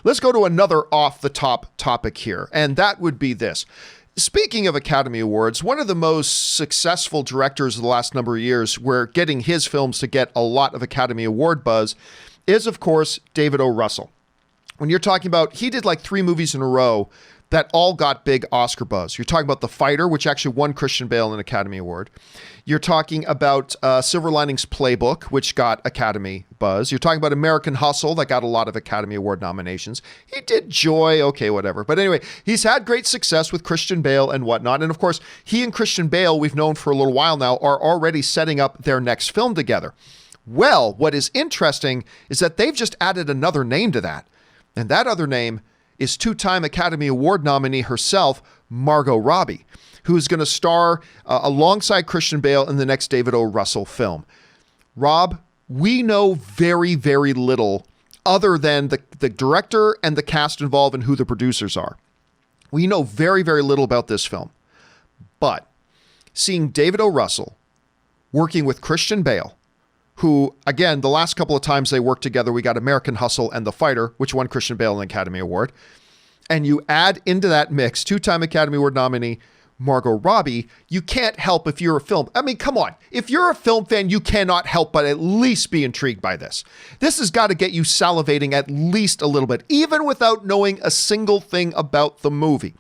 let's go to another off-the-top topic here, and that would be this. Speaking of Academy Awards, one of the most successful directors of the last number of years where getting his films to get a lot of Academy Award buzz is, of course, David O. Russell. When you're talking about, he did like 3 movies in a row that all got big Oscar buzz. You're talking about The Fighter, which actually won Christian Bale an Academy Award. You're talking about Silver Linings Playbook, which got Academy buzz. You're talking about American Hustle, that got a lot of Academy Award nominations. He did Joy, okay, whatever. But anyway, he's had great success with Christian Bale and whatnot. And of course, he and Christian Bale, we've known for a little while now, are already setting up their next film together. Well, what is interesting is that they've just added another name to that. And that other name is 2-time Academy Award nominee herself, Margot Robbie, who's going to star alongside Christian Bale in the next David O. Russell film. Rob, we know very, very little other than the director and the cast involved and who the producers are. We know very, very little about this film. But seeing David O. Russell working with Christian Bale, who, again, the last couple of times they worked together, we got American Hustle and The Fighter, which won Christian Bale an Academy Award. And you add into that mix 2-time Academy Award nominee Margot Robbie, you can't help if you're a film. I mean, come on. If you're a film fan, you cannot help but at least be intrigued by this. This has got to get you salivating at least a little bit, even without knowing a single thing about the movie.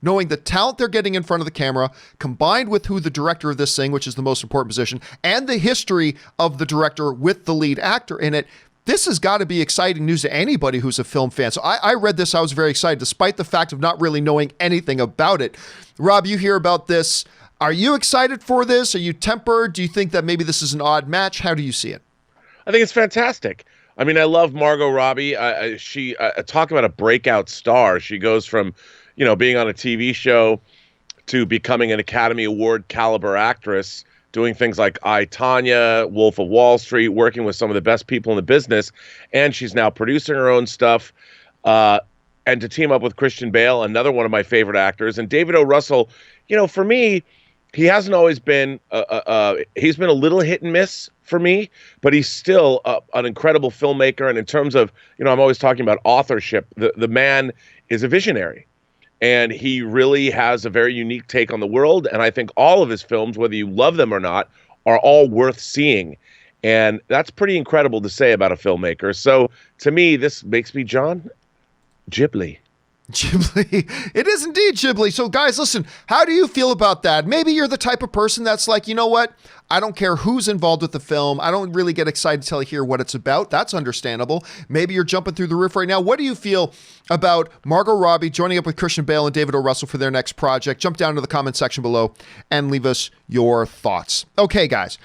Knowing the talent they're getting in front of the camera, combined with who the director of this thing, which is the most important position, and the history of the director with the lead actor in it, this has got to be exciting news to anybody who's a film fan. So I read this, I was very excited, despite the fact of not really knowing anything about it. Rob, you hear about this. Are you excited for this? Are you tempered? Do you think that maybe this is an odd match? How do you see it? I think it's fantastic. I mean, I love Margot Robbie. She talk about a breakout star. She goes from, being on a TV show to becoming an Academy Award caliber actress, doing things like I, Tonya, Wolf of Wall Street, working with some of the best people in the business. And she's now producing her own stuff. And to team up with Christian Bale, another one of my favorite actors. And David O. Russell, for me, he hasn't always been, he's been a little hit and miss for me, but he's still an incredible filmmaker. And in terms of, I'm always talking about authorship, the man is a visionary. And he really has a very unique take on the world. And I think all of his films, whether you love them or not, are all worth seeing. And that's pretty incredible to say about a filmmaker. So to me, this makes me John Ghibli. Ghibli. It is indeed Ghibli. So guys, listen, how do you feel about that? Maybe you're the type of person that's like, you know what? I don't care who's involved with the film. I don't really get excited until I hear what it's about. That's understandable. Maybe you're jumping through the roof right now. What do you feel about Margot Robbie joining up with Christian Bale and David O. Russell for their next project? Jump down to the comment section below and leave us your thoughts. Okay, guys.